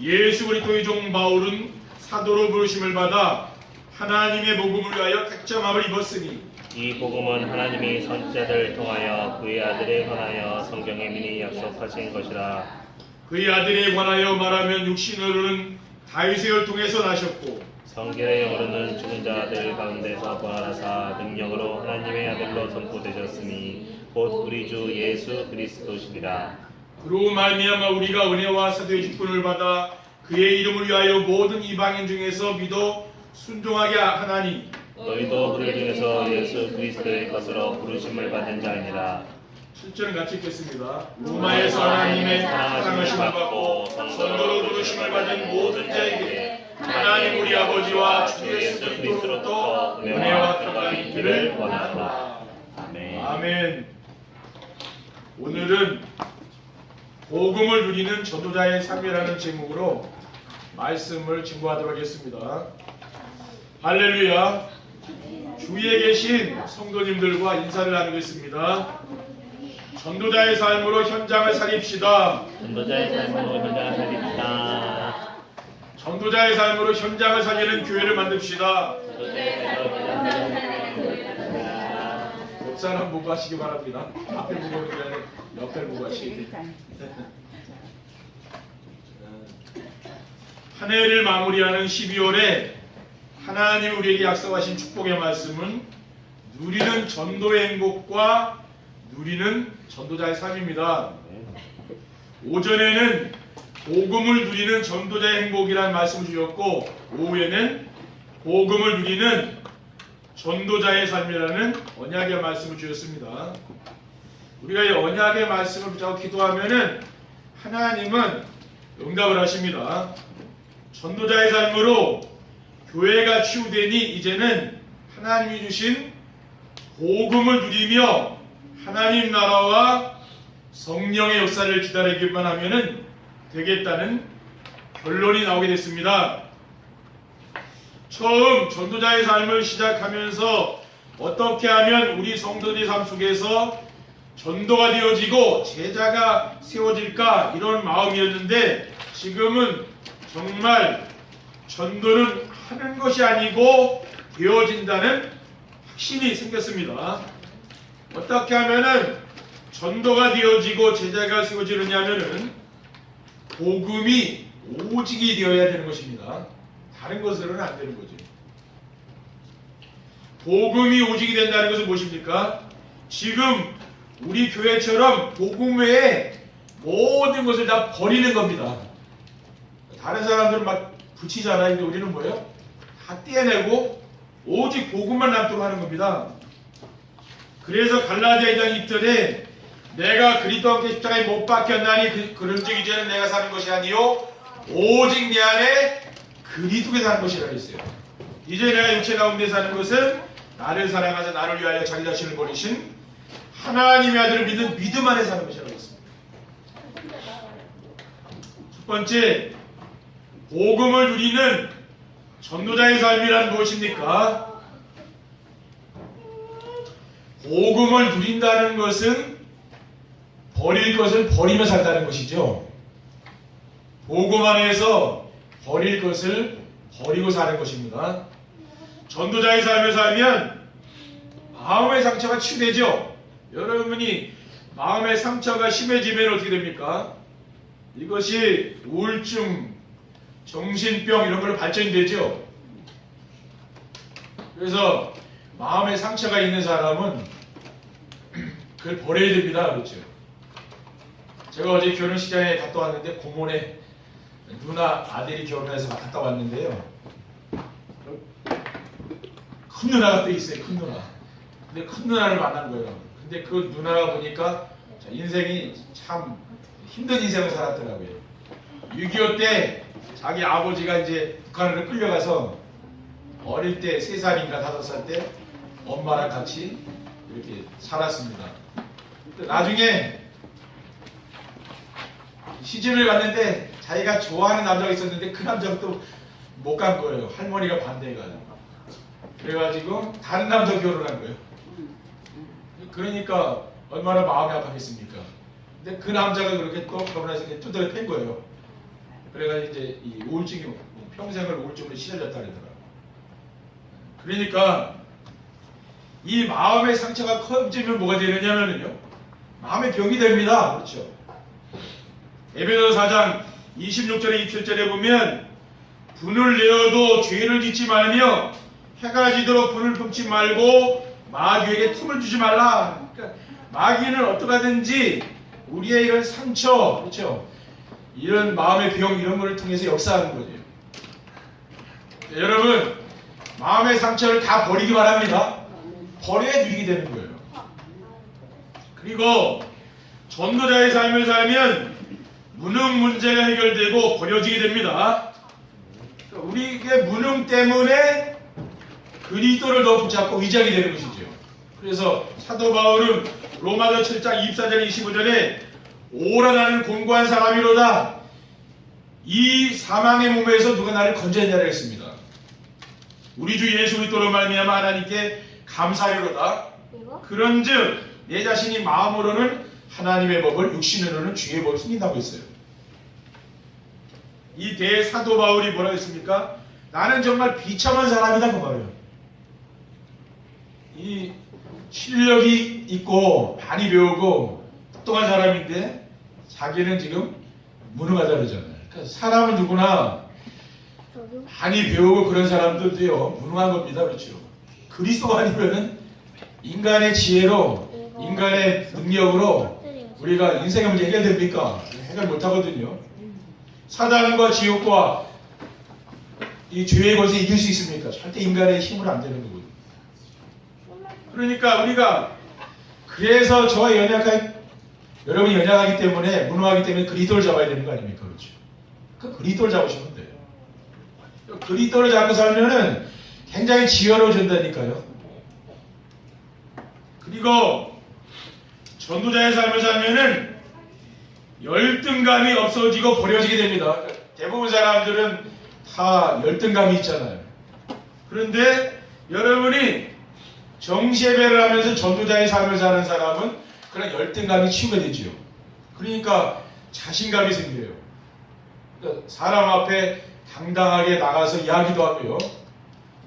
예수 그리스도의 종 바울은 사도로 부르심을 받아 하나님의 복음을 위하여 택정함을 입었으니 이 복음은 하나님이 선지자들을 통하여 그의 아들에 관하여 성경에 미리 약속하신 것이라. 그의 아들에 관하여 말하면 육신으로는 다윗을 통해서 나셨고 성결의 영으로는 죽은 자들 가운데서 부활하사 능력으로 하나님의 아들로 선포되셨으니 곧 우리 주 예수 그리스도시니라. 그로 말미암아 우리가 은혜와 사도의 직분을 받아 그의 이름을 위하여 모든 이방인 중에서 믿어 순종하게 하나니 너희도 그들 중에서 예수 그리스도의 것으로 부르심을 받은 자이니라. 7절은 같이 읽겠습니다. 로마에서 하나님의 사랑하심을 받고 선도로 부르심을 받은 모든 자에게 하나님 우리 아버지와 주 예수 그리스도로부터 은혜와 평강이 있기를 원하노라. 아멘. 아멘. 오늘은 복음을 누리는 전도자의 삶이라는 제목으로 말씀을 증거하도록 하겠습니다. 할렐루야. 주위에 계신 성도님들과 인사를 나누겠습니다. 전도자의 삶으로 현장을 살립시다. 전도자의 삶으로 현장을 살립시다. 전도자의 삶으로 현장을 살리는 교회를 만듭시다. 옆 사람 보고 하시기 바랍니다. 앞에 보고 있는 옆에 보고 하시기. 한 해를 마무리하는 12월에 하나님 우리에게 약속하신 축복의 말씀은 누리는 전도의 행복과 누리는 전도자의 삶입니다. 오전에는 복음을 누리는 전도자의 행복이라는 말씀을 주셨고 오후에는 복음을 누리는 전도자의 삶이라는 언약의 말씀을 주셨습니다. 우리가 이 언약의 말씀을 붙잡고 기도하면은 하나님은 응답을 하십니다. 전도자의 삶으로 교회가 치유되니 이제는 하나님이 주신 복음을 누리며 하나님 나라와 성령의 역사를 기다리기만 하면은 되겠다는 결론이 나오게 됐습니다. 처음 전도자의 삶을 시작하면서 어떻게 하면 우리 성도들의 삶 속에서 전도가 되어지고 제자가 세워질까 이런 마음이었는데 지금은 정말 전도는 하는 것이 아니고 되어진다는 확신이 생겼습니다. 어떻게 하면은 전도가 되어지고 제자가 세워지느냐면은 복음이 오직이 되어야 되는 것입니다. 다른 것으로는 안 되는 거죠. 복음이 오직이 된다는 것은 무엇입니까? 지금 우리 교회처럼 복음 외에 모든 것을 다 버리는 겁니다. 다른 사람들은 막 붙이잖아요. 근데 우리는 뭐예요? 다 떼내고 오직 복음만 남도록 하는 겁니다. 그래서 갈라디아 2장 2절에 내가 그리스도와 함께 십자가에 못 박혔나니 그런즉 이제는 내가 사는 것이 아니요 오직 내 안에 그리스도께 사는 것이라고 했어요. 이제 내가 육체 가운데 사는 것은 나를 사랑하사 나를 위하여 자기 자신을 버리신 하나님의 아들을 믿는 믿음 안에 사는 것이라고 했습니다. 첫 번째, 복음을 누리는 전도자의 삶이란 무엇입니까? 복음을 누린다는 것은 버릴 것을 버리며 산다는 것이죠. 복음 안에서 버릴 것을 버리고 사는 것입니다. 전도자의 삶을 살면 마음의 상처가 치유되죠. 여러분이 마음의 상처가 심해지면 어떻게 됩니까? 이것이 우울증, 정신병 이런 걸로 발전이 되죠. 그래서 마음의 상처가 있는 사람은 그걸 버려야 됩니다. 그렇죠. 제가 어제 결혼식장에 갔다 왔는데 고모네 누나 아들이 결혼해서 갔다 왔는데요. 큰 누나가 또 있어요. 큰 누나. 근데 큰 누나를 만난 거예요. 근데 그 누나가 보니까 인생이 참 힘든 인생을 살았더라고요. 6.25 때 자기 아버지가 이제 북한으로 끌려가서 어릴 때 3살인가 5살 때 엄마랑 같이 이렇게 살았습니다. 나중에 시집을 갔는데 자기가 좋아하는 남자가 있었는데 그 남자가 또 못 간 거예요. 할머니가 반대해가지고. 그래가지고 다른 남자 결혼한 거예요. 그러니까 얼마나 마음이 아팠겠습니까? 근데 그 남자가 그렇게 또 결혼해서 두드려 팬 거예요. 그래가 이제 이 우울증이 평생을 우울증으로 시달렸다 그러더라고요. 그러니까 이 마음의 상처가 커지면 뭐가 되느냐면요, 마음의 병이 됩니다. 그렇죠? 에베소 4장 26절에 27절에 보면 분을 내어도 죄를 짓지 말며 해가 지도록 분을 품지 말고 마귀에게 틈을 주지 말라. 그러니까 마귀는 어떡하든지 우리의 이런 상처, 그렇죠? 이런 마음의 병 이런 걸 통해서 역사하는 거죠. 여러분, 마음의 상처를 다 버리기 바랍니다. 버려야 누리게 되는 거예요. 그리고 전도자의 삶을 살면 무능 문제가 해결되고 버려지게 됩니다. 우리의 무능 때문에 그리스도를 더 붙잡고 의지하게 되는 것이죠. 그래서 사도 바울은 로마서 7장 24절 25절에 오라 나는 공고한 사람이로다. 이 사망의 몸에서 누가 나를 건져내냐 했습니다. 우리 주 예수 그리스도로 말미암아 하나님께 감사하리로다. 그런즉 내 자신이 마음으로는 하나님의 법을, 육신으로는 주의 법을 숨긴다고 했어요. 이 대사도 바울이 뭐라고 했습니까? 나는 정말 비참한 사람이다 그 말이에요. 이 실력이 있고 많이 배우고 똑똑한 사람인데 자기는 지금 무능하다 그러잖아요. 그러니까 사람은 누구나 많이 배우고 그런 사람들도요 무능한 겁니다. 그렇죠? 그리스도가 아니면은 인간의 지혜로, 인간의 능력으로 우리가 인생의 문제 해결됩니까? 해결 못하거든요. 사단과 지옥과 이 죄의 것을 이길 수 있습니까? 절대 인간의 힘으로 안 되는 거거든요. 그러니까 우리가 그래서 저와 여러분이 연약하기 때문에, 무능하기 때문에 그리스도를 잡아야 되는 거 아닙니까? 그렇죠? 그 그리스도를 잡으시면 돼요. 그리스도를 잡고 살면은 굉장히 지혜로워진다니까요. 그리고 전도자의 삶을 살면은 열등감이 없어지고 버려지게 됩니다. 대부분 사람들은 다 열등감이 있잖아요. 그런데 여러분이 정시예배를 하면서 전도자의 삶을 사는 사람은 그런 열등감이 치유가 되지요. 그러니까 자신감이 생겨요. 그러니까 사람 앞에 당당하게 나가서 이야기도 하고요.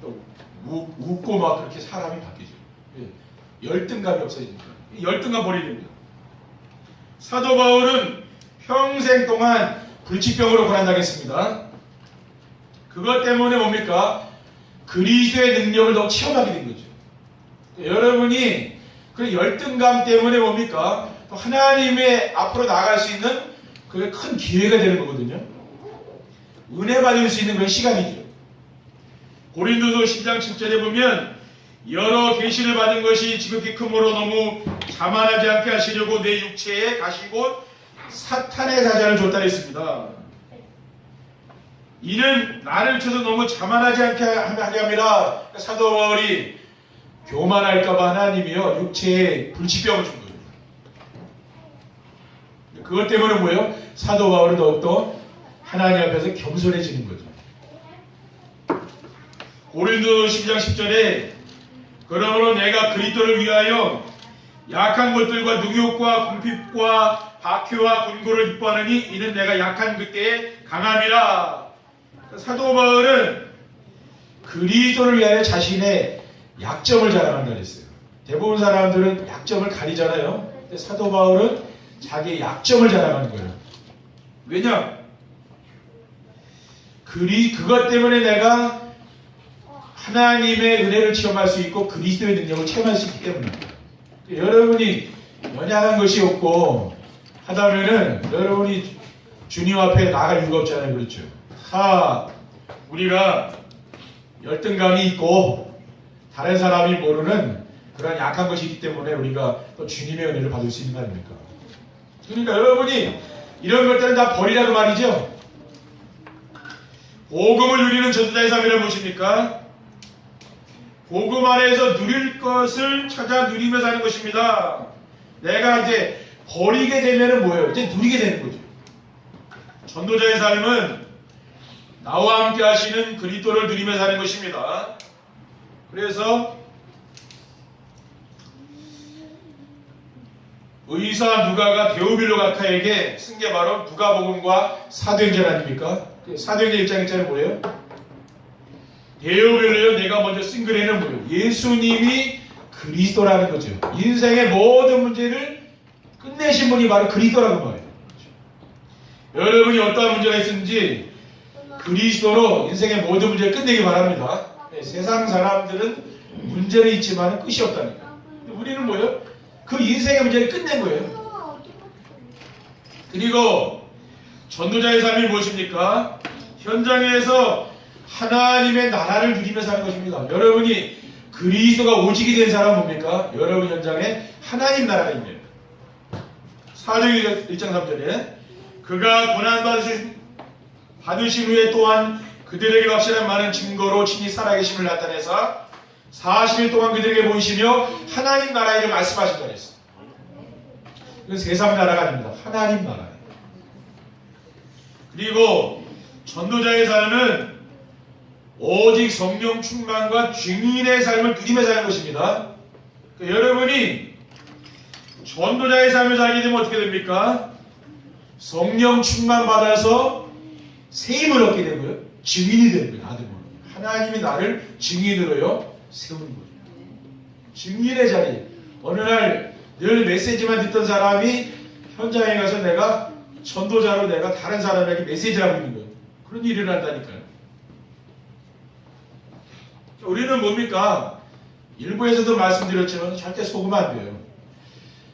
또 웃고 막 그렇게 사람이 바뀌죠. 열등감이 없어지니까. 열등감 버리게 됩니다. 사도 바울은 평생 동안 불치병으로 고난당했습니다. 그것 때문에 뭡니까? 그리스도의 능력을 더 체험하게 된 거죠. 여러분이 그 열등감 때문에 뭡니까? 또 하나님의 앞으로 나아갈 수 있는 그게 큰 기회가 되는 거거든요. 은혜 받을 수 있는 그런 시간이죠. 고린도서 10장 7절에 보면 여러 계시를 받은 것이 지극히 크므로 너무 자만하지 않게 하시려고 내 육체에 가시고 사탄의 사자를 줬다 했습니다. 이는 나를 쳐서 너무 자만하지 않게 하게 합니다. 사도 바울이 교만할까봐 하나님이요 육체에 불치병을 준 거예요. 그것 때문에 뭐예요? 사도 바울은 더욱더 하나님 앞에서 겸손해지는 거죠. 고린도 10장 10절에 그러므로 내가 그리스도를 위하여 약한 것들과 능욕과 궁핍과 박해와 곤고를 기뻐하느니 이는 내가 약한 그때에 강함이라. 사도 바울은 그리스도를 위하여 자신의 약점을 자랑한다 그랬어요. 대부분 사람들은 약점을 가리잖아요. 근데 사도 바울은 자기의 약점을 자랑하는 거예요. 왜냐? 그것 때문에 내가 하나님의 은혜를 체험할 수 있고 그리스도의 능력을 체험할 수 있기 때문입니다. 여러분이 연약한 것이 없고 하다면은 여러분이 주님 앞에 나갈 이유가 없잖아요. 그렇죠? 우리가 열등감이 있고 다른 사람이 모르는 그런 약한 것이 있기 때문에 우리가 또 주님의 은혜를 받을 수 있는 거 아닙니까? 그러니까 여러분이 이런 것들은 다 버리라고 말이죠. 복음을 누리는 전도자의 삶이란 무엇입니까? 복음 안에서 누릴 것을 찾아 누리며 사는 것입니다. 내가 이제 버리게 되면은 뭐예요? 이제 누리게 되는 거죠. 전도자의 삶은 나와 함께 하시는 그리스도를 누리며 사는 것입니다. 그래서 의사 누가가 데오빌로 각하에게 쓴 게 바로 누가복음과 사도행전 아닙니까? 그 사도행전 1장 1절에 뭐예요? 데오빌로요, 내가 먼저 쓴 글에는 뭐예요? 예수님이 그리스도라는 거죠. 인생의 모든 문제를 끝내신 분이 바로 그리스도라는 거예요. 여러분이 어떠한 문제가 있는지 그리스도로 인생의 모든 문제를 끝내기 바랍니다. 네, 세상 사람들은 문제는 있지만 끝이 없다니까. 우리는 뭐예요? 그 인생의 문제를 끝낸 거예요. 그리고 전도자의 삶이 무엇입니까? 현장에서 하나님의 나라를 누리며 사는 것입니다. 여러분이 그리스도가 오직이 된 사람은 뭡니까? 여러분 현장에 하나님 나라가 있네요. 사도행전 1장 3절에 그가 고난받으신 후에 또한 그들에게 확실한 많은 증거로 친히 살아계심을 나타내서 40일 동안 그들에게 보이시며 하나님 나라 일을 말씀하신다 그랬어요. 이건 세상 나라가 아닙니다. 하나님 나라예요. 그리고 전도자의 삶은 오직 성령 충만과 증인의 삶을 누리며 사는 것입니다. 그러니까 여러분이 전도자의 삶을 살게 되면 어떻게 됩니까? 성령 충만 받아서 세임을 얻게 되고요. 증인이 되는 거예요. 나도 모르게. 하나님이 나를 증인으로요 세우는 거죠. 증인의 자리. 어느 날 늘 메시지만 듣던 사람이 현장에 가서 내가 전도자로 내가 다른 사람에게 메시지를 하고 있는 거예요. 그런 일이 일어난다니까요. 우리는 뭡니까? 일부에서도 말씀드렸지만 절대 속으면 안 돼요.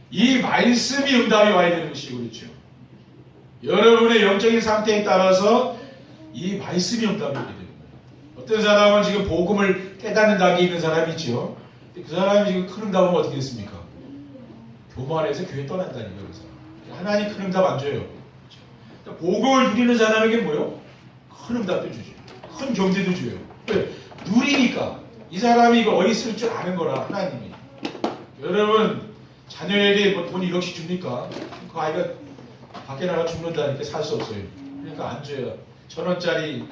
이 말씀이 응답이 와야 되는 것이고 그렇죠. 여러분의 영적인 상태에 따라서 이 말씀이 응답이 오게 되는 거예요. 어떤 사람은 지금 복음을 깨닫는 단계에 있는 사람이 있죠. 그 사람이 지금 큰 응답은 어떻게 됐습니까? 교만해서 교회 떠난다니까요. 그래서 하나님 큰 응답 안 줘요. 그렇죠? 복음을 누리는 사람에게 뭐요? 큰 응답도 주죠. 큰 경제도 줘요. 왜? 누리니까. 이 사람이 이거 어디 쓸 줄 아는 거라 하나님이. 여러분 자녀에게 뭐 돈 1억씩 줍니까? 그 아이가 밖에 나가 죽는다니까 살 수 없어요. 그러니까 안 줘요. 1,000원짜리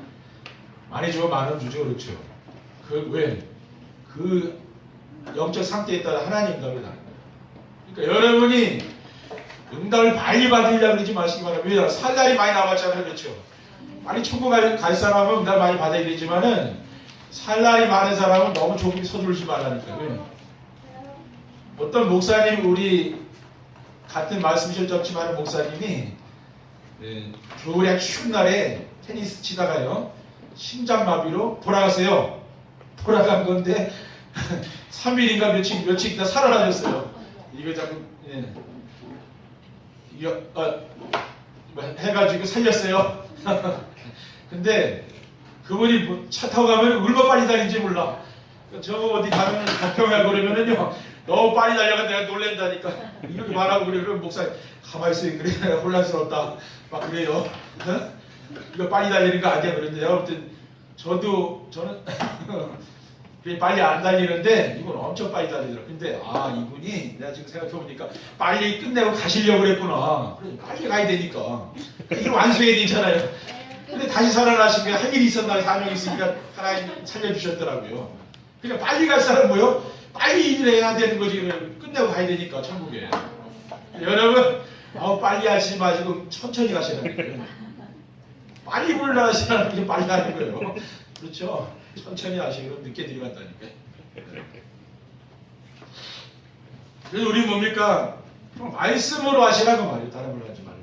많이 주면 10,000원 주죠. 그렇죠. 그 왜? 그 영적 상태에 따라 하나님 응답이 나는 거예요. 그러니까 여러분이 응답을 빨리 받으려고 그러지 마시기 바랍니다. 왜냐? 살 날이 많이 남았잖아요. 그렇죠. 빨리 천국 갈 사람은 응답 많이 받아야 되지만은 살 날이 많은 사람은 너무 조금 서두르지 말라니까요. 어떤 목사님, 우리 같은 말씀실 접지만 목사님이 겨울에 추운 날에 테니스 치다가요 심장마비로 돌아갔어요. 돌아간 건데 3일인가 며칠 있다 살아나셨어요. 이거 자꾸 이거 해가지고 살렸어요. 근데 그분이 차 타고 가면 얼마나 빨리 다니는지 몰라. 저 어디 가면 가평하고 그러면은요 너무 빨리 달려가 내가 놀랜다니까 이렇게 말하고 그래. 그럼 목사님 가만히 있어요. 그래 혼란스럽다 막 그래요. 이거 빨리 달리는 거 아니야. 그런데 내가 볼 땐 저는 빨리 안 달리는데 이건 엄청 빨리 달리더라고요. 근데 이분이 내가 지금 생각해보니까 빨리 끝내고 가시려고 그랬구나. 그래, 빨리 가야 되니까 이걸 완수해야 되잖아요. 근데 다시 살아나신 게 할 일이 있었나 사명이 있으니까 하나님 살려주셨더라고요. 그러니까 빨리 갈 사람 뭐요? 빨리 일을 해야 되는 거지. 끝내고 가야 되니까 천국에. 여러분 빨리 하시지 마시고 천천히 가시라는 거예요. 빨리 불러하시라는 게 빨리 하는 거예요. 그렇죠? 천천히 하시고 늦게 들어간다니까. 그래서 우리 뭡니까? 말씀으로 하시라고 말이에요. 다른 걸로 하지 말고.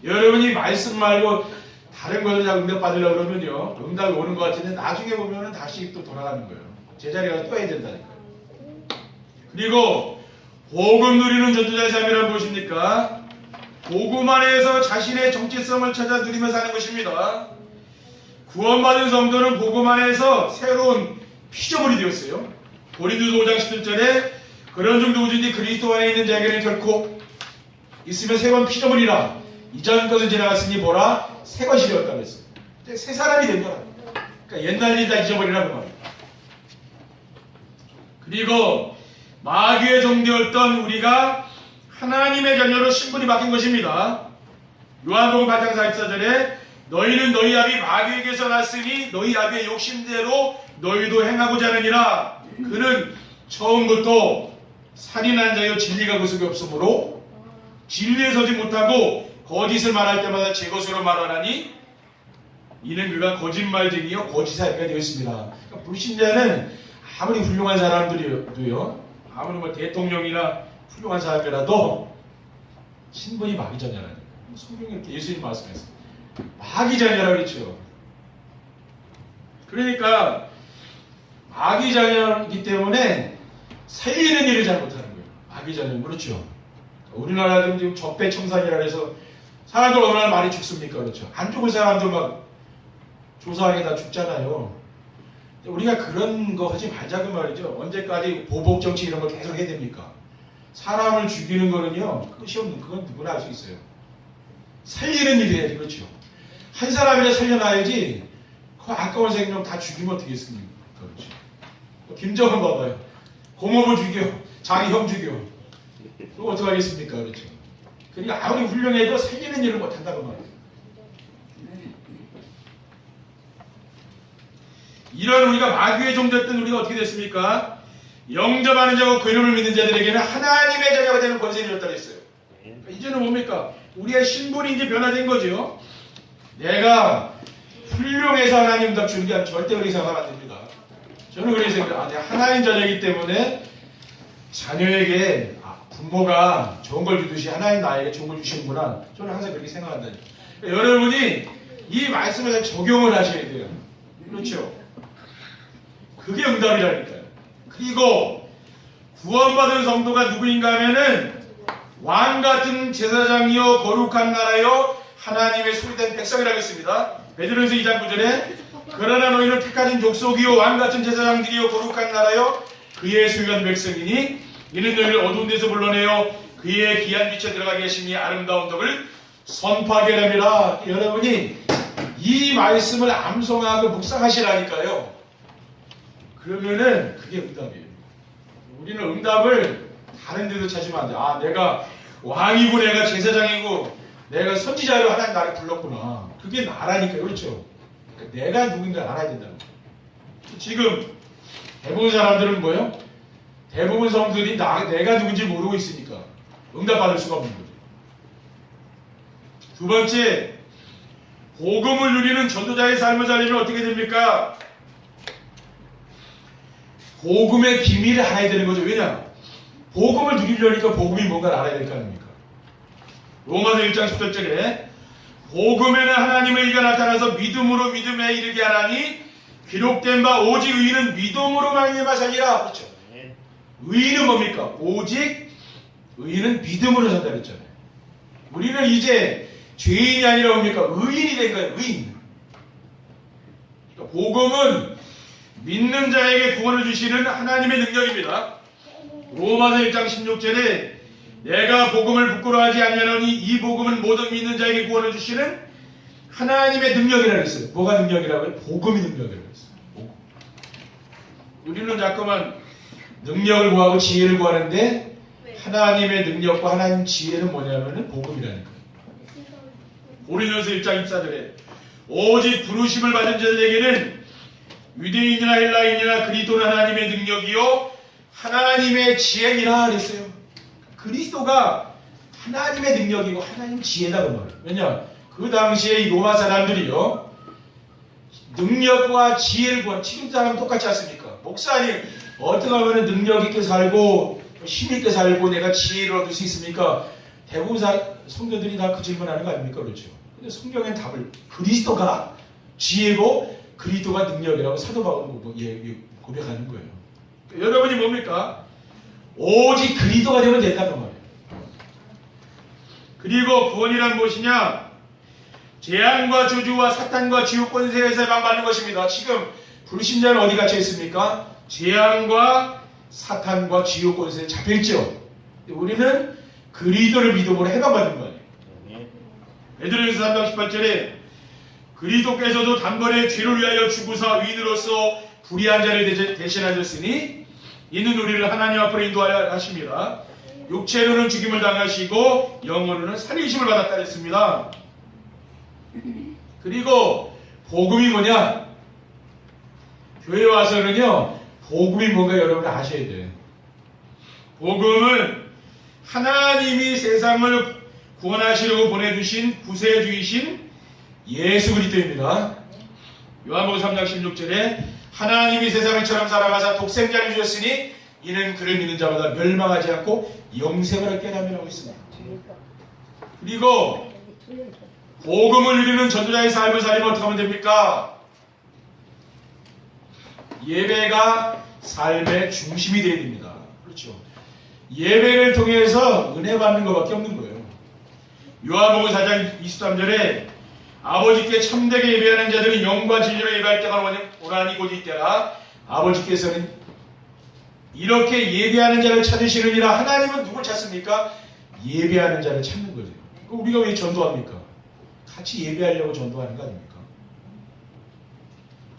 여러분이 말씀 말고 다른 걸로 응답 받으려고 그러면요 응답이 오는 것 같은데 나중에 보면은 다시 또 돌아가는 거예요. 제자리 가서 또 해야 된다니까요. 그리고 복음 누리는 전도자의 삶이란 무엇입니까? 복음 안에서 자신의 정체성을 찾아 누리며 사는 것입니다. 구원받은 성도는 복음 안에서 새로운 피조물이 되었어요. 고린도서 5장 17절에 그런 중 누구든지 그리스도 안에 있는 자에게는 결코 있으면 새로운 피조물이라 이전 것은 지나갔으니 보라 새 것이 되었다고 했어요. 새 사람이 된 거라. 그러니까 옛날 일이 다 잊어버리라고 말이에요. 그리고 마귀의 종되었던 우리가 하나님의 자녀로 신분이 바뀐 것입니다. 요한복음 8장 44절에 너희는 너희 아비 마귀에게서 났으니 너희 아비의 욕심대로 너희도 행하고자 하느니라. 그는 처음부터 살인한 자여 진리가 그 속에 없으므로 진리에 서지 못하고 거짓을 말할 때마다 제 것으로 말하나니 이는 그가 거짓말쟁이요 거짓사리가 되었습니다. 그러니까 불신자는 아무리 훌륭한 사람들이도요, 아무리 뭐 대통령이나 훌륭한 사람이라도 신분이 마귀자녀라는 거예요. 성경에 이렇게 예수님 말씀했어요. 마귀자녀라고 그랬죠. 그러니까 마귀자녀이기 때문에 살리는 일을 잘 못하는 거예요. 마귀자녀는 그렇죠. 우리나라도 지금 적폐청산이라 해서 사람들 얼마나 많이 죽습니까? 그렇죠. 안 죽을 사람들 막 조사하게 다 죽잖아요. 우리가 그런 거 하지 말자고 말이죠. 언제까지 보복 정치 이런 걸 계속 해야 됩니까? 사람을 죽이는 거는요, 끝이 없는, 그건 누구나 알 수 있어요. 살리는 일이 해야지, 그렇죠. 한 사람이라 살려놔야지, 그 아까운 생명 다 죽이면 어떻겠습니까? 그렇죠. 김정은 봐봐요. 고모부 죽여, 자기 형 죽여. 그거 어떡하겠습니까? 그렇죠. 그러니까 아무리 훌륭해도 살리는 일을 못한다고 말이에요. 이런 우리가 마귀의 종됐던 우리가 어떻게 됐습니까? 영접하는 자고 그 이름을 믿는 자들에게는 하나님의 자녀가 되는 권세를 줬다고 했어요. 그러니까 이제는 뭡니까? 우리의 신분이 이제 변화된 거죠. 내가 훌륭해서 하나님 응답 주는 게 아니라 절대 그렇게 생각하면 안 됩니다. 저는 그렇게 생각해요. 내가 하나님 자녀이기 때문에 자녀에게 부모가 좋은 걸 주듯이 하나님 나에게 좋은 걸 주시는구나. 저는 항상 그렇게 생각한다니까. 그러니까 여러분이 이 말씀을 잘 적용을 하셔야 돼요. 그렇죠? 그게 응답이라니까요. 그리고 구원받은 성도가 누구인가 하면은 왕같은 제사장이요 거룩한 나라요 하나님의 소유된 백성이라고 했습니다. 베드로전서 2장 9절에 그러나 너희는 택하신 족속이요 왕같은 제사장들이요 거룩한 나라요 그의 소유한 백성이니 이는 너희를 어두운 데서 불러내어 그의 귀한 빛에 들어가게 하시니 아름다운 덕을 선포하게 됩니다. 여러분이 이 말씀을 암송하고 묵상하시라니까요. 그러면은 그게 응답이에요. 우리는 응답을 다른 데도 찾으면 안 돼. 아, 내가 왕이고 내가 제사장이고 내가 선지자로 하나님 나를 불렀구나. 그게 나라니까요. 그렇죠? 그러니까 내가 누군가 알아야 된다는 거예요. 지금 대부분 사람들은 뭐예요? 대부분 성도들이 내가 누군지 모르고 있으니까 응답받을 수가 없는 거죠. 두 번째, 복음을 누리는 전도자의 삶을 살리면 어떻게 됩니까? 복음의 비밀을 알아야 되는 거죠. 왜냐? 복음을 누리려니까 복음이 뭔가를 알아야 될 거 아닙니까? 로마서 1장 17절에 복음에는 하나님의 의가 나타나서 믿음으로 믿음에 이르게 하나니 기록된 바 오직 의인은 믿음으로 말미암아 살리라. 그렇죠? 의인은 뭡니까? 오직 의인은 믿음으로 산다 그랬잖아요. 우리는 이제 죄인이 아니라 뭡니까? 의인이 된 거예요. 의인. 그러니까 복음은 믿는 자에게 구원을 주시는 하나님의 능력입니다. 로마서 1장 16절에 내가 복음을 부끄러워하지 아니하노니 이 복음은 모든 믿는 자에게 구원을 주시는 하나님의 능력이라고 했어요. 뭐가 능력이라고 해요? 복음이 능력이라고 했어요. 복음. 우리는 자꾸만 능력을 구하고 지혜를 구하는데 하나님의 능력과 하나님 지혜는 뭐냐면은 복음이라니까요. 고린도서 1장 24절에 오직 부르심을 받은 자들에게는 유대인이나 헬라인이나 그리스도는 하나님의 능력이요 하나님의 지혜니라 그랬어요. 그리스도가 하나님의 능력이고 하나님 지혜다고 말해요. 왜냐? 그 당시에 이 로마 사람들이요 능력과 지혜를 구한 지금 사람은 똑같지 않습니까? 목사님 어떻게 하면 능력 있게 살고 힘 있게 살고 내가 지혜를 얻을 수 있습니까? 대부분 성도들이 다 그 질문하는 거 아닙니까? 그렇죠. 근데 성경의 답을 그리스도가 지혜고 그리스도가 능력이라고 사도 바울은 고백하는 거예요. 여러분이 뭡니까? 오직 그리스도가 되면 된다는 말이에요. 그리고 구원이란 무엇이냐? 재앙과 저주와 사탄과 지옥 권세에서 해방받는 것입니다. 지금 불신자는 어디 갇혀 있습니까? 재앙과 사탄과 지옥 권세에 잡혀있죠. 우리는 그리스도를 믿음으로 해방받는 거예요. 베드로전서 3장 18절에 그리스도께서도 단번에 죄를 위하여 죽으사 의인으로서 불의한 자를 대신하셨으니 이는 우리를 하나님 앞으로 인도하여 하십니다. 육체로는 죽임을 당하시고 영으로는 살리심을 받았다 했습니다. 그리고 복음이 뭐냐? 교회 와서는요 복음이 뭔가 여러분 아셔야 돼요. 복음은 하나님이 세상을 구원하시려고 보내주신 구세주이신 예수 그리스도입니다. 요한복음 3장 16절에 하나님이 세상을 처럼 살아가사 독생자를 주셨으니 이는 그를 믿는 자마다 멸망하지 않고 영생을 얻게 하라고 했습니다. 그리고 복음을 누리는 전도자의 삶을 살리면 어떻게 하면 됩니까? 예배가 삶의 중심이 되어야 됩니다. 그렇죠. 예배를 통해서 은혜 받는 것밖에 없는 거예요. 요한복음 4장 23절에 아버지께 참되게 예배하는 자들은 영과 진리로 예배할 때가 오나니 곧 이때라. 아버지께서는 이렇게 예배하는 자를 찾으시느니라. 하나님은 누굴 찾습니까? 예배하는 자를 찾는 거죠. 우리가 왜 전도합니까? 같이 예배하려고 전도하는 거 아닙니까?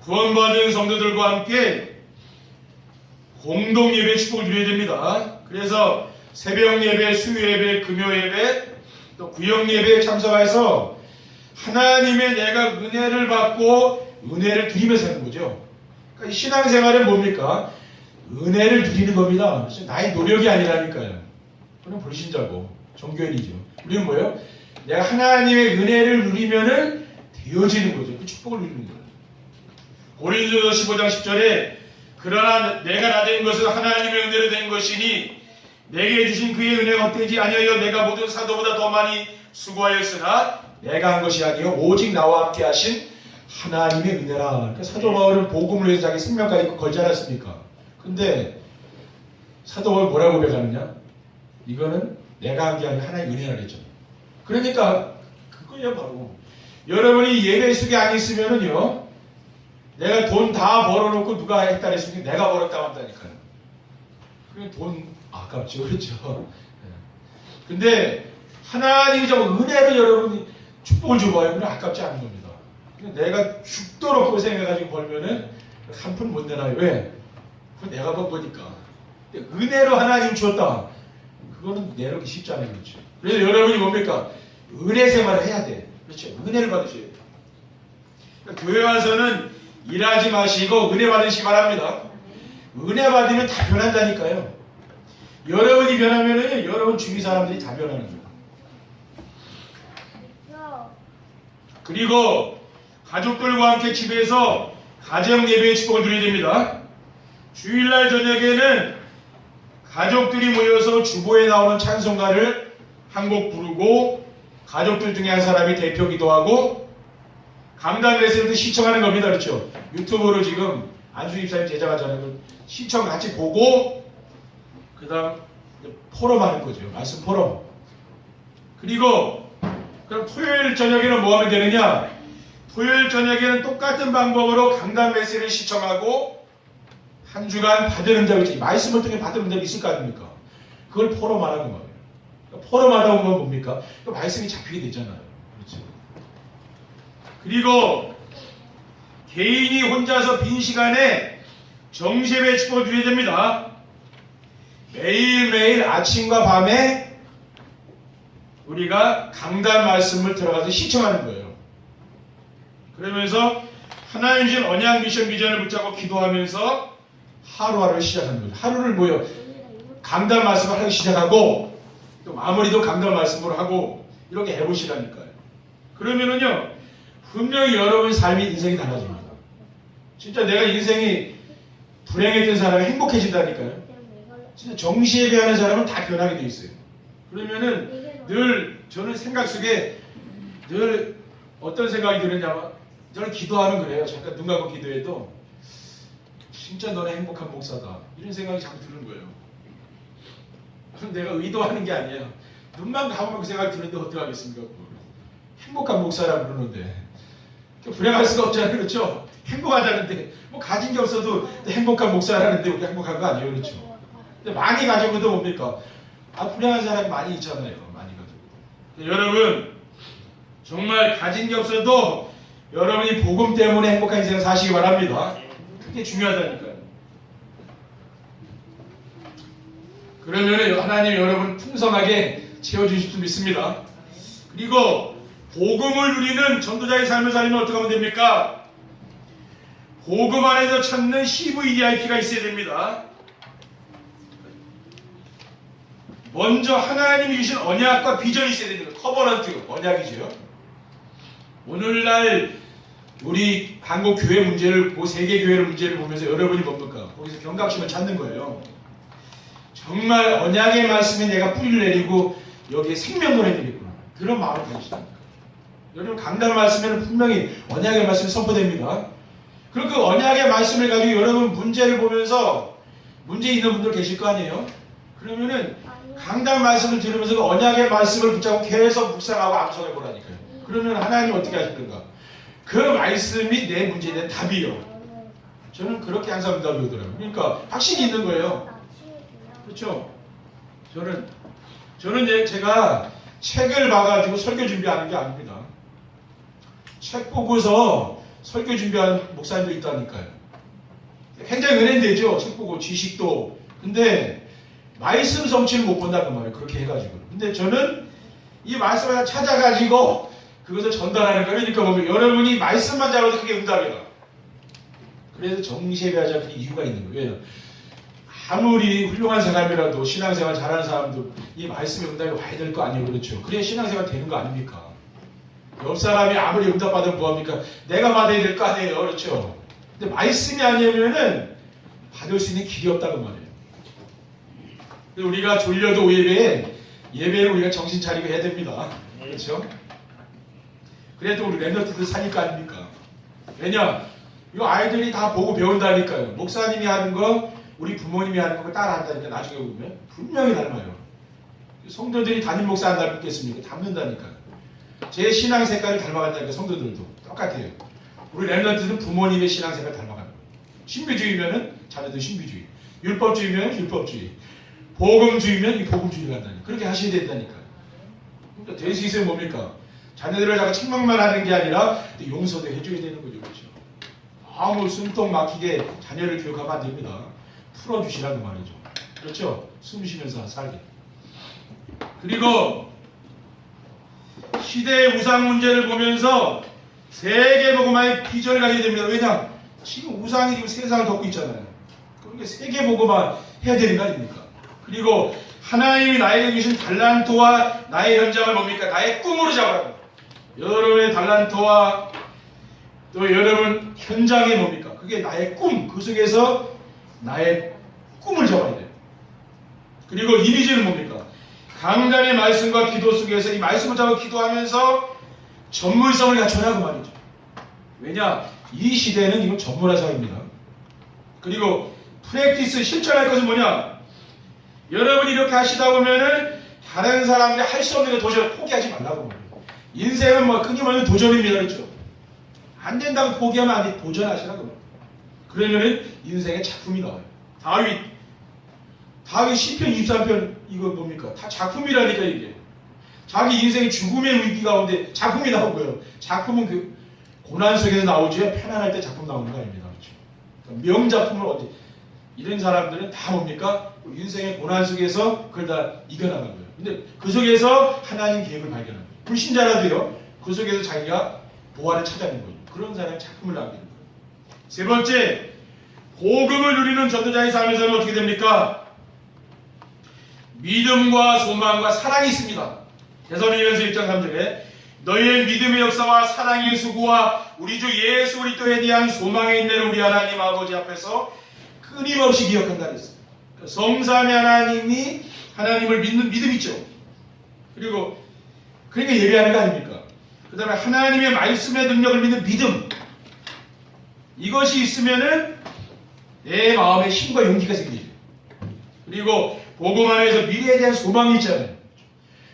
구원받은 성도들과 함께 공동 예배 축복을 드려야 됩니다. 그래서 새벽 예배, 수요 예배, 금요 예배, 또 구역 예배에 참석해서 하나님의 내가 은혜를 받고 은혜를 드리면서 하는 거죠. 그러니까 신앙생활은 뭡니까? 은혜를 드리는 겁니다. 나의 노력이 아니라니까요. 그건 불신자고 종교인이죠. 우리는 뭐예요? 내가 하나님의 은혜를 누리면은 되어지는 거죠. 그 축복을 누리는 거예요. 고린도서 15장 10절에 그러나 내가 나된 것은 하나님의 은혜로 된 것이니 내게 주신 그의 은혜가 헛되지 아니하여 내가 모든 사도보다 더 많이 수고하였으나 내가 한 것이 아니요 오직 나와 함께 하신 하나님의 은혜라. 그러니까 사도 바울은 복음을 위해서 자기 생명까지 걸지 않았습니까? 근데 사도 바울이 뭐라고 고백하느냐? 이거는 내가 한 게 아니라 하나님의 은혜라 그랬죠. 그러니까 그거야 바로 여러분이 예배 속에 안 있으면은요 내가 돈 다 벌어놓고 누가 했다 했으니까 내가 벌었다고 한다니까요. 그게 돈 아깝죠. 그렇죠. 근데 하나님이 좀 은혜로 여러분이 축복을 줘봐요. 그건 아깝지 않은 겁니다. 내가 죽도록 고생해가지고 벌면은 한 푼 못 내놔요. 왜? 그건 내가 번 거니까. 은혜로 하나님 줬다. 그거는 내놓기 쉽지 않아요. 그렇죠. 그래서 여러분이 뭡니까? 은혜 생활을 해야 돼. 그렇죠. 은혜를 받으셔야 돼요. 그러니까 교회 와서는 일하지 마시고 은혜 받으시기 바랍니다. 은혜 받으면 다 변한다니까요. 여러분이 변하면은 여러분 주위 사람들이 다 변하는 거예요. 그리고 가족들과 함께 집에서 가정 예배의 축복을 드려야 됩니다. 주일날 저녁에는 가족들이 모여서 주보에 나오는 찬송가를 한 곡 부르고 가족들 중에 한 사람이 대표 기도하고 강단 레슨도 시청하는 겁니다. 그렇죠? 유튜브로 지금 안수 집사님 제작하잖아요. 시청 같이 보고 그 다음 포럼하는 거죠. 말씀 포럼. 그리고 그럼 토요일 저녁에는 뭐 하면 되느냐? 토요일 저녁에는 똑같은 방법으로 강단 메시지를 시청하고 한 주간 받은 응답이 말씀을 통해 받은 응답이 있을 거 아닙니까? 그걸 포럼하라는 거예요. 포럼하다 보면 뭡니까? 말씀이 잡히게 되잖아요. 그렇죠? 그리고 개인이 혼자서 빈 시간에 정시예배 축복을 드려야 됩니다. 매일매일 아침과 밤에 우리가 강단 말씀을 들어가서 시청하는 거예요. 그러면서 하나님 주신 언약 미션 비전을 붙잡고 기도하면서 하루하루를 시작하는 거죠. 하루를 뭐요? 강단 말씀을 하기 시작하고 또 마무리도 강단 말씀으로 하고 이렇게 해보시라니까요. 그러면은요 분명히 여러분의 삶이 인생이 달라집니다. 진짜 내가 인생이 불행했던 사람이 행복해진다니까요. 진짜 정시예배하는 사람은 다 변하게 돼 있어요. 그러면은 늘 저는 생각 속에 늘 어떤 생각이 드느냐면 저는 기도하면 그래요. 잠깐 눈 감고 기도해도 진짜 너는 행복한 목사다 이런 생각이 자꾸 드는 거예요. 내가 의도하는 게 아니에요. 눈만 감으면 그 생각이 드는데 어떡하겠습니까? 행복한 목사라 부르는데 불행할 수가 없잖아요. 그렇죠? 행복하자는데 뭐 가진 게 없어도 행복한 목사라는데 우리 행복한 거 아니에요. 그렇죠? 근데 많이 가지고도 뭡니까? 불행한 사람이 많이 있잖아요. 많이 가지고. 여러분 정말 가진 게 없어도 여러분이 복음 때문에 행복한 인생을 사시기 바랍니다. 그게 중요하다니까요. 그러면 하나님 여러분 풍성하게 채워주실 줄 믿습니다. 그리고 복음을 누리는 전도자의 삶을 살리면 어떻게 하면 됩니까? 복음 안에서 찾는 CVDIP가 있어야 됩니다. 먼저 하나님이 주신 언약과 비전이 있어야 되는 거예요. 커버넌트, 언약이죠. 오늘날 우리 한국 교회 문제를, 세계 교회 문제를 보면서 여러분이 뭡니까? 거기서 경각심을 찾는 거예요. 정말 언약의 말씀에 내가 뿌리를 내리고 여기에 생명을 해드리겠구나. 그런 마음을 가지시다. 여러분 강단 말씀에는 분명히 언약의 말씀이 선포됩니다. 그럼 그 언약의 말씀을 가지고 여러분 문제를 보면서 문제 있는 분들 계실 거 아니에요? 그러면은 강단 말씀을 들으면서 그 언약의 말씀을 붙잡고 계속 묵상하고 암송해 보라니까요. 그러면 하나님 어떻게 하실까? 그 말씀이 내 문제에 대한 답이요. 저는 그렇게 항상 응답이 오더라고요. 그러니까 확신이 있는 거예요. 그렇죠? 저는 이제 제가 책을 봐가지고 설교 준비하는 게 아닙니다. 책 보고서 설교 준비하는 목사님도 있다니까요. 굉장히 은혜되죠. 책 보고 지식도. 근데 말씀 성취를 못 본다는 말이에요. 그렇게 해가지고. 근데 저는 이 말씀을 찾아가지고 그것을 전달하는 거예요. 그러니까 보면 여러분이 말씀만 잡아도 그게 응답이다. 그래서 정시해야지 그 이유가 있는 거예요. 왜요? 아무리 훌륭한 사람이라도 신앙생활 잘하는 사람도 이 말씀의 응답이 와야 될 거 아니에요. 그렇죠? 그래야 신앙생활 되는 거 아닙니까? 옆 사람이 아무리 응답받으면 뭐합니까? 내가 받아야 될 거 아니에요. 그렇죠? 근데 말씀이 아니면은 받을 수 있는 길이 없다는 말이에요. 우리가 졸려도 예배를 우리가 정신 차리고 해야 됩니다. 그렇죠? 그래도 우리 랩너트들 사닐 거 아닙니까? 왜냐? 이 아이들이 다 보고 배운다니까요. 목사님이 하는 거, 우리 부모님이 하는 거 따라한다니까 나중에 보면 분명히 닮아요. 성도들이 담임 목사 안 닮겠습니까? 닮는다니까요. 제 신앙 색깔을 닮아간다니까 성도들도 똑같아요. 우리 랩너트는 부모님의 신앙 색깔 닮아가는 거예요. 신비주의면은 자녀들 신비주의, 율법주의면 율법주의, 복음주의면 이 복음주의를 한다니까. 그렇게 하셔야 된다니까요. 그러니까 될 수 있으면 뭡니까? 자녀들을 자꾸 책망만 하는 게 아니라 용서도 해줘야 되는 거죠. 그렇죠? 아무 숨통 막히게 자녀를 교육하면 안 됩니다. 풀어주시라는 말이죠. 그렇죠? 숨 쉬면서 살게. 그리고 시대의 우상 문제를 보면서 세계복음화의 비전을 가져야 됩니다. 왜냐? 지금 우상이 지금 세상을 덮고 있잖아요. 그러니까 세계복음화 해야 되는 거 아닙니까? 그리고 하나님이 나에게 주신 달란트와 나의 현장을 뭡니까? 나의 꿈으로 잡아라. 여러분의 달란트와 또 여러분 현장이 뭡니까? 그게 나의 꿈, 그 속에서 나의 꿈을 잡아야 돼요. 그리고 이미지는 뭡니까? 강단의 말씀과 기도 속에서 이 말씀을 잡아 기도하면서 전문성을 갖춰라고 말이죠. 왜냐? 이 시대는 이건 전문화 사회입니다. 그리고 프랙티스, 실천할 것은 뭐냐? 여러분이 이렇게 하시다 보면은 다른 사람들이 할 수 없는 거 도전 포기하지 말라고 말이에요. 인생은 뭐 끊임없는 도전입니다. 그렇죠? 안 된다고 포기하면 안 돼. 도전하시라고 말이에요. 그러면은 인생의 작품이 나와요. 다윗 시편 23편 이거 뭡니까? 다 작품이라니까 이게. 자기 인생의 죽음의 위기 가운데 작품이 나오고요. 작품은 그 고난 속에서 나오죠. 편안할 때 작품 나오는 거 아닙니다. 그렇죠? 그러니까 명작품을 언제 이런 사람들은 다 뭡니까? 인생의 고난 속에서 그걸 다 이겨나간 거예요. 근데 그 속에서 하나님 계획을 발견한 거예요. 불신자라도요. 그 속에서 자기가 보화를 찾아낸 거예요. 그런 사람이 작품을 남기는 거예요. 세 번째, 복음을 누리는 전도자의 삶에서는 어떻게 됩니까? 믿음과 소망과 사랑이 있습니다. 데살로니가서 1장 3절에 너희의 믿음의 역사와 사랑의 수고와 우리 주 예수 그리스도에 대한 소망의 인내를 우리 하나님 아버지 앞에서 끊임없이 기억한다 그랬어요. 성삼위 하나님이 하나님을 믿는 믿음 있죠. 그리고 그러니까 예배하는 거 아닙니까? 그 다음에 하나님의 말씀의 능력을 믿는 믿음, 이것이 있으면은 내 마음에 힘과 용기가 생기죠. 그리고 복음 안에서 미래에 대한 소망이 있잖아요.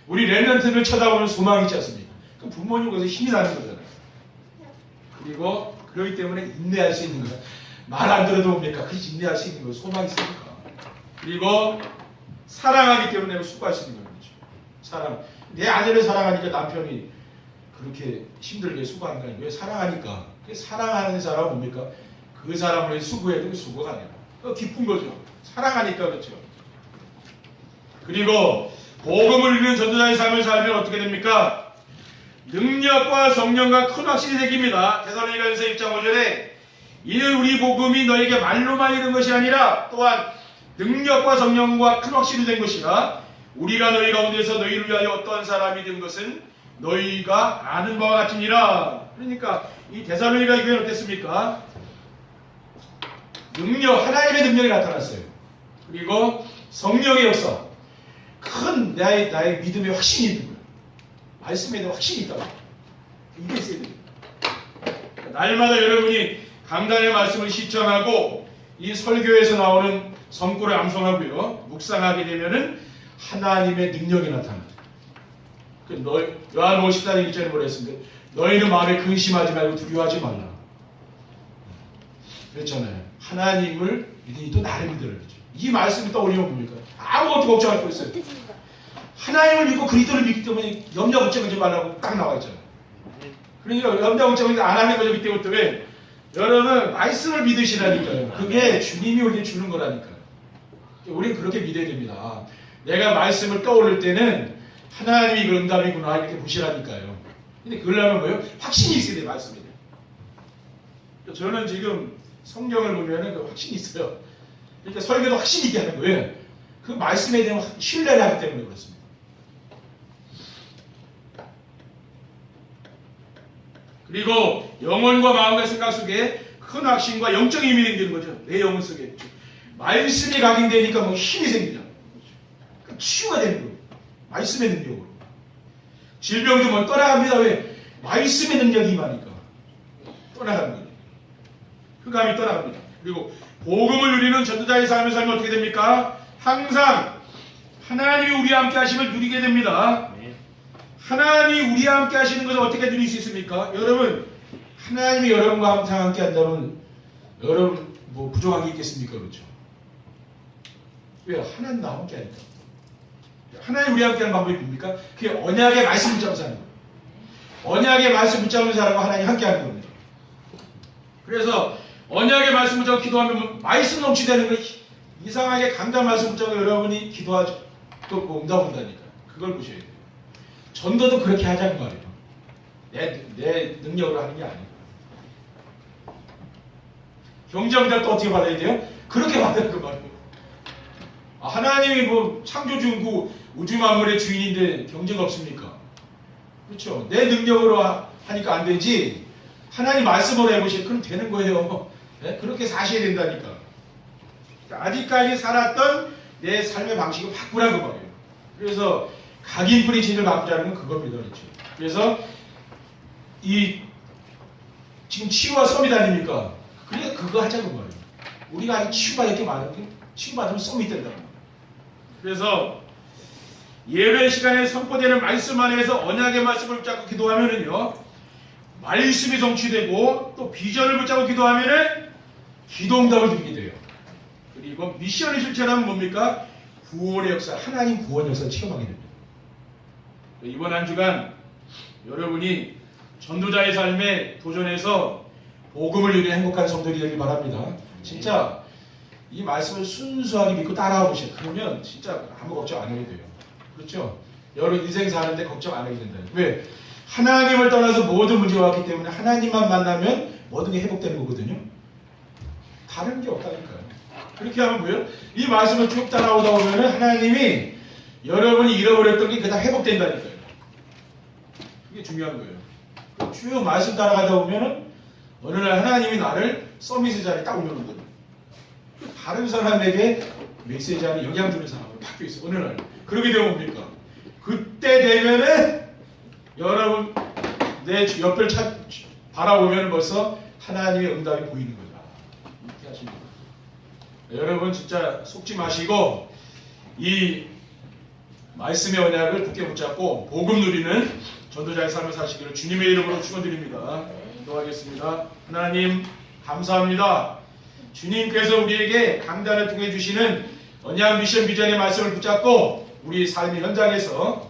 우리 렘넌트를 쳐다보는 소망이 있지 않습니까? 그 부모님 거기서 힘이 나는 거잖아요. 그리고 그렇기 때문에 인내할 수 있는 거예요. 말 안 들어도 뭡니까? 그 인내할 수 있는 거예요. 소망이 있으니까. 그리고 사랑하기 때문에 수고할 수 있는 거죠. 사랑. 내 아내를 사랑하니까 남편이 그렇게 힘들게 수고하는 거 아니에요. 왜? 사랑하니까. 사랑하는 사람은 뭡니까? 그 사람을 위해 수고해도 그 수고가 아니에요. 기쁜 거죠. 사랑하니까 그렇죠. 그리고 복음을 읽는 전도자의 삶을 살면 어떻게 됩니까? 능력과 성령과 큰 확신이 생깁니다. 데살로니가전서 1장 5절에 이는 우리 복음이 너에게 말로만 이른 것이 아니라 또한 능력과 성령과 큰 확신이 된 것이라 우리가 너희 가운데서 너희를 위하여 어떠한 사람이 된 것은 너희가 아는 바와 같으니라. 그러니까 이 데살로니가 교회는 어땠습니까? 능력, 하나님의 능력이 나타났어요. 그리고 성령의 역사, 큰 나의 믿음의 확신이 있는 거예요. 말씀에 대한 확신이 있다고. 이게 있어야 돼요. 날마다 여러분이 강단의 말씀을 시청하고 이 설교에서 나오는 성구를 암송하고요, 묵상하게 되면은 하나님의 능력이 나타납니다. 요한 54장 1절에 뭐라 했습니까? 너희는 마음에 근심하지 말고 두려워하지 말라. 그랬잖아요. 하나님을 믿으니 또 나를 믿으라 그러죠. 이 말씀이 떠올리면 뭡니까? 아무것도 걱정할 거 있어요. 하나님을 믿고 그리스도를 믿기 때문에 염려 걱정하지 말라고 딱 나와 있잖아요. 그러니까 염려 걱정을 안 하는 거죠. 그때부터. 왜? 여러분 말씀을 믿으시라니까요. 그게 주님이 우리에게 주는 거라니까요. 우리는 그렇게 믿어야 됩니다. 내가 말씀을 떠올릴 때는 하나님이 이걸 응답이구나 이렇게 보시라니까요. 근데 그러려면 뭐예요? 확신이 있어야 돼요. 말씀에. 저는 지금 성경을 보면은 그 확신이 있어요. 그러니까 설교도 확신 있게 하는 거예요. 그 말씀에 대한 신뢰를 하기 때문에 그렇습니다. 그리고 영혼과 마음과 생각 속에 큰 확신과 영적인 힘이 생기는 거죠. 내 영혼 속에. 말씀이 각인되니까 뭐 힘이 생기잖아요. 그러니까 치유가 되는 거예요. 말씀의 능력으로. 질병도 뭐 떠나갑니다. 왜? 말씀의 능력이 임하니까. 떠나가는 거예요. 흑암이 떠나갑니다. 그리고 복음을 누리는 전도자의 삶을 살면 어떻게 됩니까? 항상 하나님이 우리와 함께 하심을 누리게 됩니다. 하나님이 우리와 함께 하시는 것을 어떻게 누릴 수 있습니까? 여러분, 하나님이 여러분과 항상 함께 한다면 여러분 뭐 부족한 게 있겠습니까? 그렇죠? 왜요? 하나님 나와 함께 하니까. 하나님 우리와 함께 하는 방법이 뭡니까? 그게 언약의 말씀 붙잡으면서 하는 거예요. 언약의 말씀 붙잡으면서 하는 거 하나님 함께 하는 겁니다. 그래서 언약의 말씀 붙잡고 기도하면 말씀 넘치되는 거 이상하게 강단 말씀 붙잡고 여러분이 기도하죠. 또 응답 온다니까. 그걸 보셔야 돼요. 전도도 그렇게 하자는 말이에요. 내 능력으로 하는 게 아니에요. 경제응답도 어떻게 받아야 돼요? 그렇게 받는 그 말이에요. 하나님이 뭐 창조주 우주 만물의 주인인데 경제가 없습니까? 그렇죠. 내 능력으로 하니까 안 되지. 하나님 말씀으로 해보시면 그럼 되는 거예요. 네? 그렇게 사셔야 된다니까. 아직까지 살았던 내 삶의 방식을 바꾸라고 말이에요. 그래서 각인뿌리 진을 바꾸자는 건 그겁니다. 그렇죠. 그래서 지금 치유와 썸이 아닙니까? 그러니까 그거 하자고 말이에요. 우리가 아직 치유가 이렇게 많은데 치유받으면 썸이 된다는 거예요. 그래서 예배 시간에 선포되는 말씀 안에서 언약의 말씀을 붙잡고 기도하면은요, 말씀이 성취되고 또 비전을 붙잡고 기도하면은 기도응답을 드리게 돼요. 그리고 미션을 실천하면 뭡니까? 구원의 역사, 하나님 구원 역사를 체험하게 됩니다. 이번 한 주간 여러분이 전도자의 삶에 도전해서 복음을 누리는 행복한 성도들이 되길 바랍니다. 진짜 이 말씀을 순수하게 믿고 따라가 보세요. 그러면 진짜 아무 걱정 안 해도 돼요. 그렇죠? 여러분 인생 사는데 걱정 안 하게 된다. 왜? 하나님을 떠나서 모든 문제가 왔기 때문에 하나님만 만나면 모든 게 회복되는 거거든요. 다른 게 없다니까요. 그렇게 하면 뭐예요? 이 말씀을 쭉 따라오다 보면 하나님이 여러분이 잃어버렸던 게 그다 회복된다니까요. 그게 중요한 거예요. 쭉 말씀 따라가다 보면 어느 날 하나님이 나를 서밋의 자리에 딱 올려놓는 거예요. 다른 사람에게 메시지하는 영향 주는 사람으로 바뀌어 있어. 어느 날. 그러게 되면 뭡니까? 그때 되면은 여러분 내 옆을 바라보면 벌써 하나님의 응답이 보이는 거죠. 이렇게 하시는 거예요. 여러분 진짜 속지 마시고 이 말씀의 언약을 굳게 붙잡고 복음 누리는 전도자의 삶을 사시기를 주님의 이름으로 축원드립니다. 기도하겠습니다. 하나님 감사합니다. 주님께서 우리에게 강단을 통해 주시는 언약 미션 비전의 말씀을 붙잡고 우리 삶의 현장에서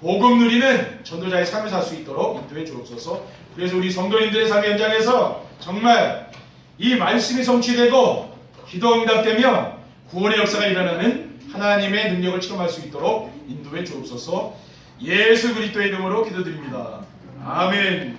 복음 누리는 전도자의 삶을 살 수 있도록 인도해 주옵소서. 그래서 우리 성도님들의 삶의 현장에서 정말 이 말씀이 성취되고 기도 응답되며 구원의 역사가 일어나는 하나님의 능력을 체험할 수 있도록 인도해 주옵소서. 예수 그리스도의 이름으로 기도드립니다. 아멘.